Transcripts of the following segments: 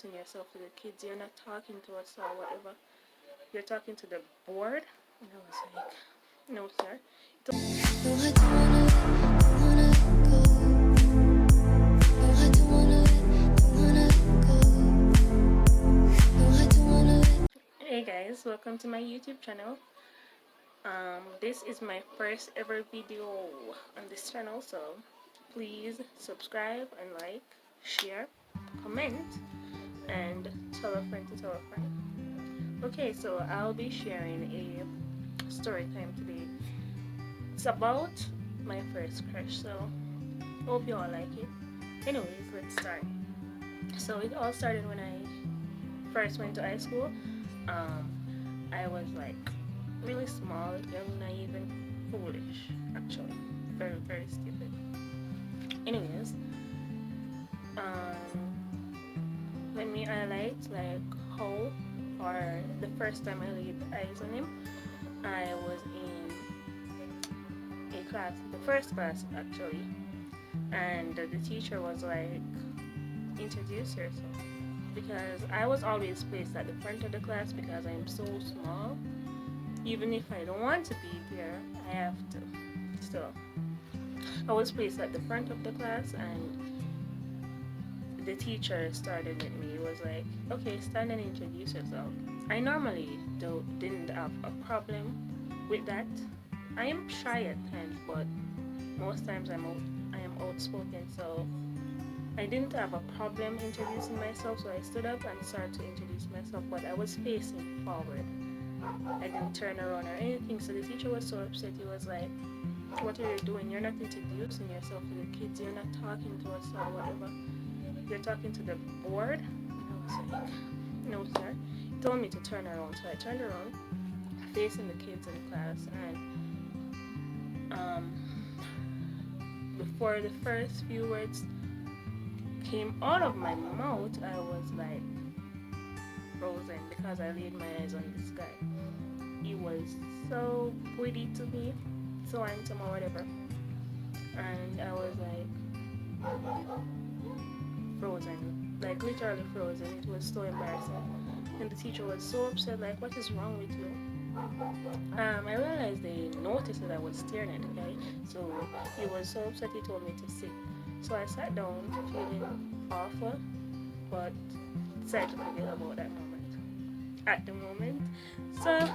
yourself to the kids. You're not talking to us or whatever. You're talking to the board. And I was like, no, sir. Hey guys, welcome to my YouTube channel. This is my first ever video on this channel, so please subscribe and like, share, comment, and tell a friend to tell a friend. Okay, so I'll be sharing a story time today. It's about my first crush, so hope you all like it. Anyways, let's start. So it all started when I first went to high school. I was like really small, young, naive, and foolish. Actually, very, very stupid. Anyways, let me highlight like how, or the first time I laid eyes on him. I was in a class, the first class actually, and the teacher was like, introduce yourself, because I was always placed at the front of the class because I'm so small. Even if I don't want to be there, I have to. So I was placed at the front of the class, and the teacher started with me. He was like, okay, stand and introduce yourself. I normally didn't have a problem with that. I am shy at times, but most times I am outspoken, so I didn't have a problem introducing myself. So I stood up and started to introduce myself, but I was facing forward. I didn't turn around or anything. So the teacher was so upset. He was like, what are you doing? You're not introducing yourself to the kids. You're not talking to us or whatever. You're talking to the board. And I was like, no, sir. He told me to turn around. So I turned around, facing the kids in class. And before the first few words came out of my mouth, I was like frozen because I laid my eyes on this guy. He was so pretty to me, so handsome or whatever, and I was like frozen, like literally frozen. It was so embarrassing, and the teacher was so upset, like, what is wrong with you? I realized they noticed that I was staring at the guy, so he was so upset. He told me to sit. So I sat down, feeling awful, but decided to forget about that moment at the moment. So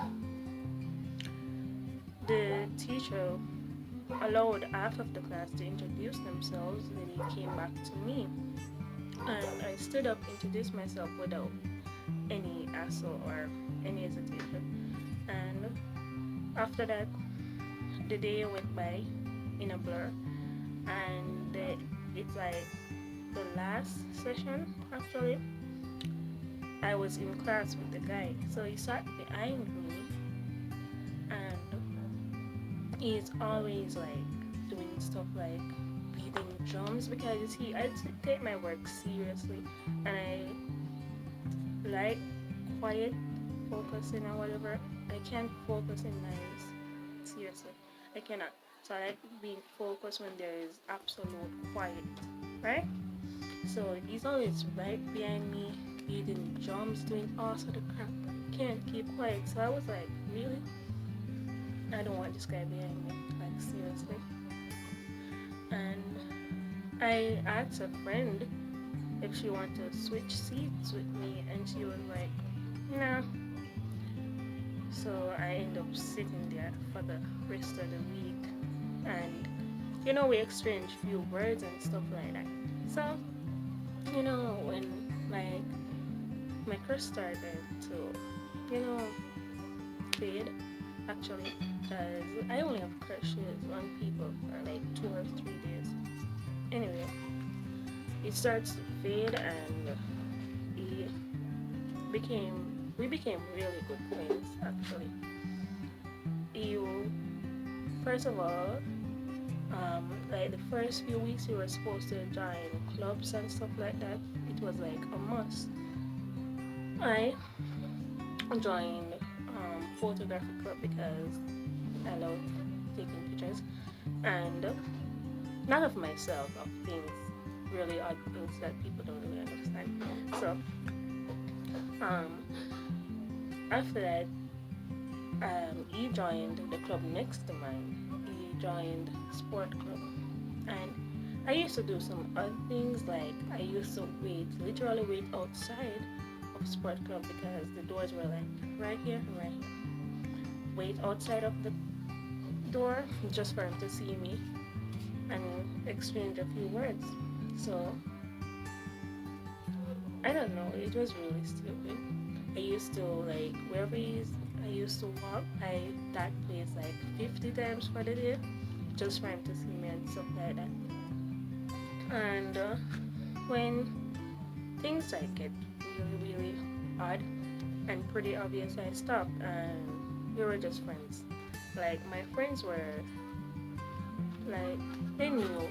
the teacher allowed half of the class to introduce themselves. Then he came back to me, and I stood up, introduced myself without any hassle or any hesitation. And after that, the day went by in a blur, and it's like the last session actually. I was in class with the guy, so he sat behind me, and he's always like doing stuff like beating drums, because you see, I take my work seriously, and I like quiet focusing or whatever. I can't focus in nice, seriously, I cannot. So I like being focused when there is absolute quiet, right? So he's always right behind me, beating drums, doing all sort of crap. Can't keep quiet. So I was like, really? I don't want this guy behind me, like seriously. And I asked a friend if she wanted to switch seats with me, and she was like, nah. So I ended up sitting there for the rest of the week, and we exchanged few words and stuff like that. So when like my crush started to fade, actually, because I only have crushes on people for like 2 or 3 days. Anyway, it starts to fade, and we became really good friends actually. You First of all, like the first few weeks we were supposed to join clubs and stuff like that. It was like a must. I joined photography club because I love taking pictures, and not of myself, of things, really odd things that people don't really understand. So Um, After that, he joined the club next to mine. He joined sport club, and I used to do some other things like I used to literally wait outside of sport club because the doors were like right here and right here. Wait outside of the door just for him to see me and exchange a few words. So I don't know. It was really stupid. I used to like wherever he is. I used to walk by that place like 50 times for the day, just for him to see me and stuff like that. And when things like get really really odd and pretty obvious, I stopped and we were just friends. Like my friends were like they knew.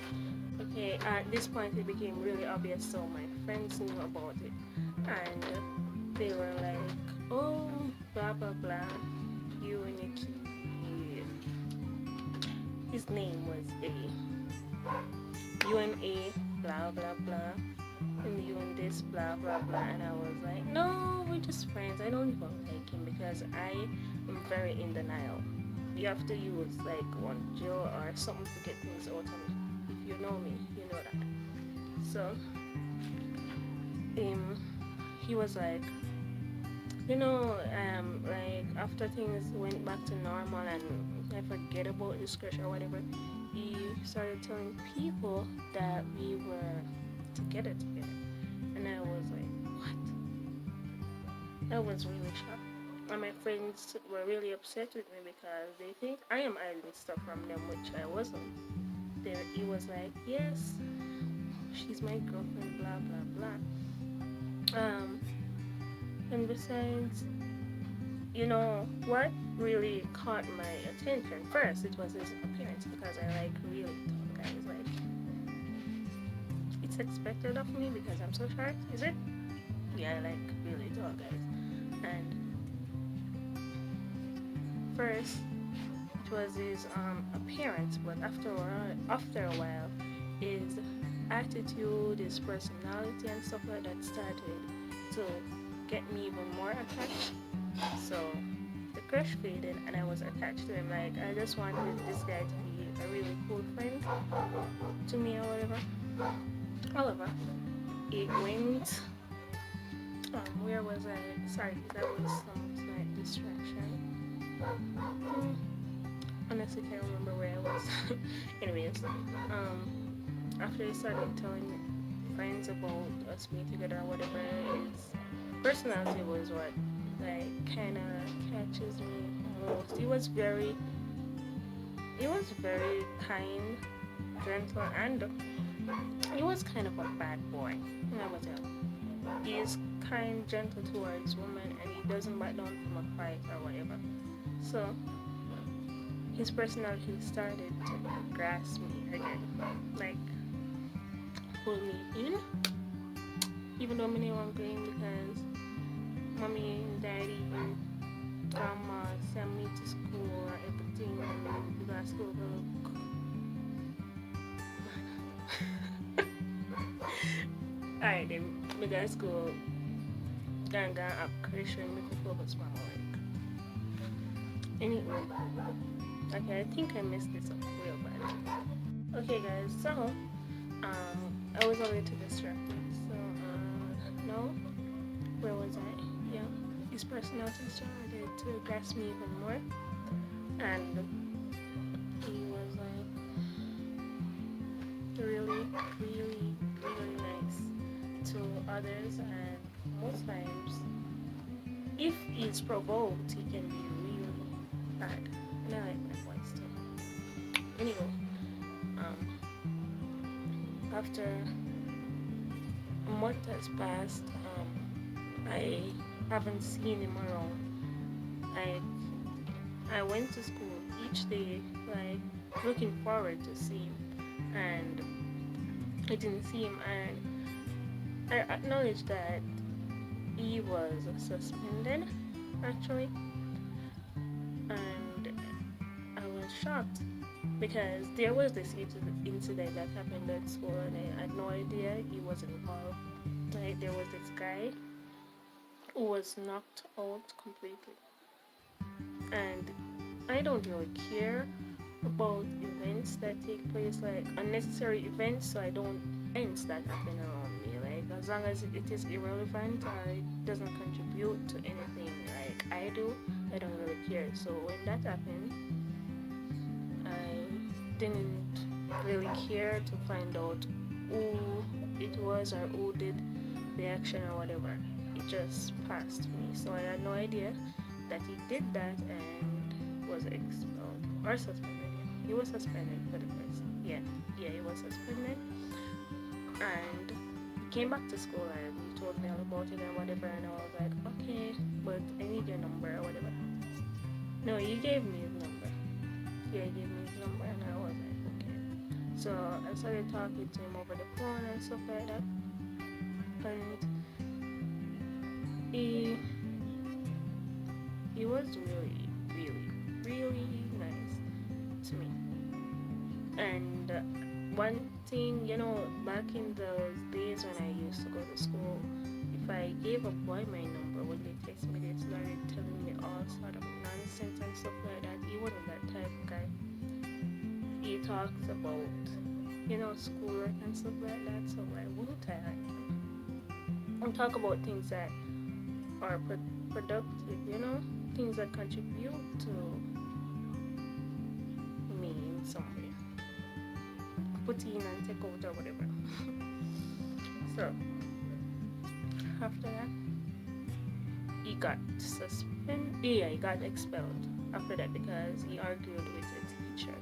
Okay, at this point it became really obvious, so my friends knew about it, and they were like, "Oh, blah blah blah, you and Nikki." His name was A. You and A, blah blah blah, and you and this, blah blah blah, and I was like, "No, we're just friends. I don't even like him because I am very in denial. You have to use like one Jill or something to get things out of me. If you know me, you know that." So, um, he was like, like after things went back to normal and I forget about this crush or whatever, he started telling people that we were together, and I was like, what? I was really shocked. And my friends were really upset with me because they think I am hiding stuff from them, which I wasn't. There, he was like, yes, she's my girlfriend, blah blah blah. And besides, what really caught my attention first? It was his appearance because I like really tall guys. Like it's expected of me because I'm so short. Is it? Yeah, I like really tall guys. And first, it was his appearance, but after a while, his attitude, his personality, and stuff like that started to get me even more attached. So the crush faded, and I was attached to him. Like I just wanted this guy to be a really cool friend to me or whatever. However, it went. Where was I? Sorry, that was some slight distraction. Honestly, can't remember where I was. Anyways, after he started telling friends about us being together or whatever, his personality was what like kind of catches me most. He was very kind, gentle, and he was kind of a bad boy. I would tell. He is kind, gentle towards women, and he doesn't back down from a fight or whatever. So his personality started to grasp me again, like pull me in, even though many were going because mommy and daddy and grandma sent me to school or everything, and we got school look. Alright then, we got school, gonna up Christian, we could focus my work. Anyway, okay, I think I messed this up real bad. Okay guys, so I was already too distracted. So no, where was I? Yeah, his personality started to grasp me even more, and he was like really, really, really nice to others, and most times, if he's provoked, he can be really bad. And I like my voice too. Anyway, after a month has passed, I haven't seen him around. I went to school each day, like looking forward to see him, and I didn't see him, and I acknowledged that he was suspended, actually, and I was shocked because there was this incident that happened at school, and I had no idea he was involved. Like there was this guy was knocked out completely. And I don't really care about events that take place, like unnecessary events, so I don't events that happen around me. Like as long as it is irrelevant or it doesn't contribute to anything like I do, I don't really care. So when that happened, I didn't really care to find out who it was or who did the action or whatever. It just passed me. So I had no idea that he did that and was expelled or suspended. He was suspended for the first. Yeah, he was suspended. And he came back to school and he told me all about it and whatever. And I was like, okay, but I need your number or whatever. No, he gave me his number. Yeah, he gave me his number and I was like, okay. So I started talking to him over the phone and stuff like that. And he he was really, really, really nice to me. And one thing, back in those days when I used to go to school, if I gave a boy my number, when they text me, they started telling me all sort of nonsense and stuff like that. He wasn't that type of guy. He talks about, schoolwork and stuff like that, so why wouldn't I like him? And talk about things that are productive, things that contribute to me in some way. Put in and take out or whatever. So after that, he got suspended. Yeah, he got expelled after that because he argued with the teacher,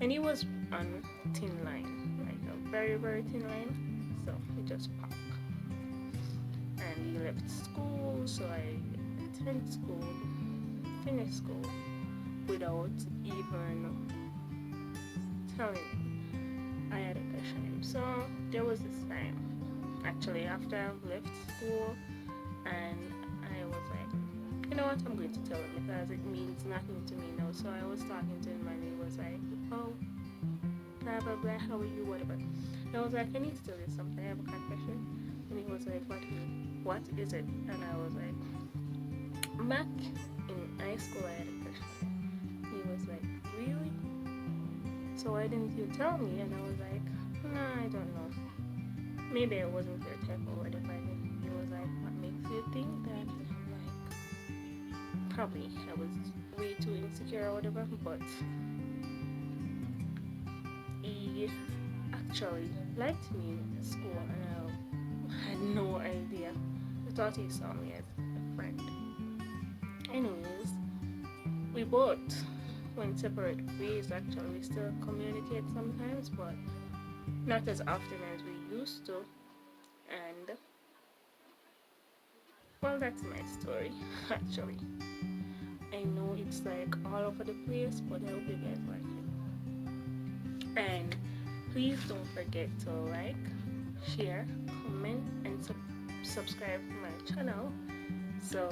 and he was on thin line, like a very very thin line. So he just popped, and he left school. So I attended school, finished school without even telling him I had a crush on him. So there was this time, actually, after I left school, and I was like, you know what, I'm going to tell him because it means nothing to me now. So I was talking to him and he was like, oh, blah blah blah, how are you, whatever. And I was like, I need to tell you something, I have a confession. And he was like, what is it? And I was like, back in high school I had a crush on him. He was like, really? So why didn't you tell me? And I was like, nah, I don't know. Maybe I wasn't your type or whatever. And he was like, what makes you think that? And I'm like, probably I was way too insecure or whatever. But he actually liked me in school and I had no idea. I thought he saw me as a friend. Anyways, we both went separate ways. Actually, we still communicate sometimes, but not as often as we used to. And well, that's my story. Actually, I know it's like all over the place, but I hope you guys like it. And please don't forget to like, share, comment, and subscribe to my channel. So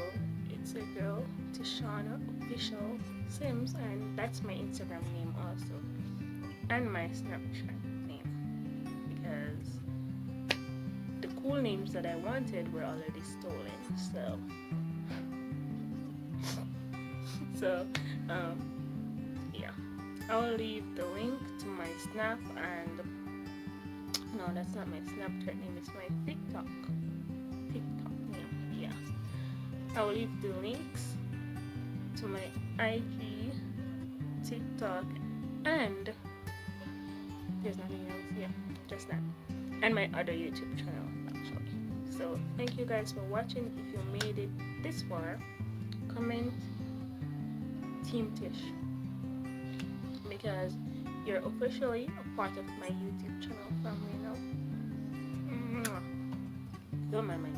it's a girl, Tishana Official Sims, and that's my Instagram name also, and my Snapchat name, because the cool names that I wanted were already stolen. So yeah, I'll leave the link to my Snap and no, that's not my Snapchat name. It's my TikTok name. Yeah. I'll leave the links to my IG, TikTok, and there's nothing else. Yeah, just that. And my other YouTube channel, actually. So, thank you guys for watching. If you made it this far, comment Team Tish, because you're officially a part of my YouTube channel family now. Don't mind my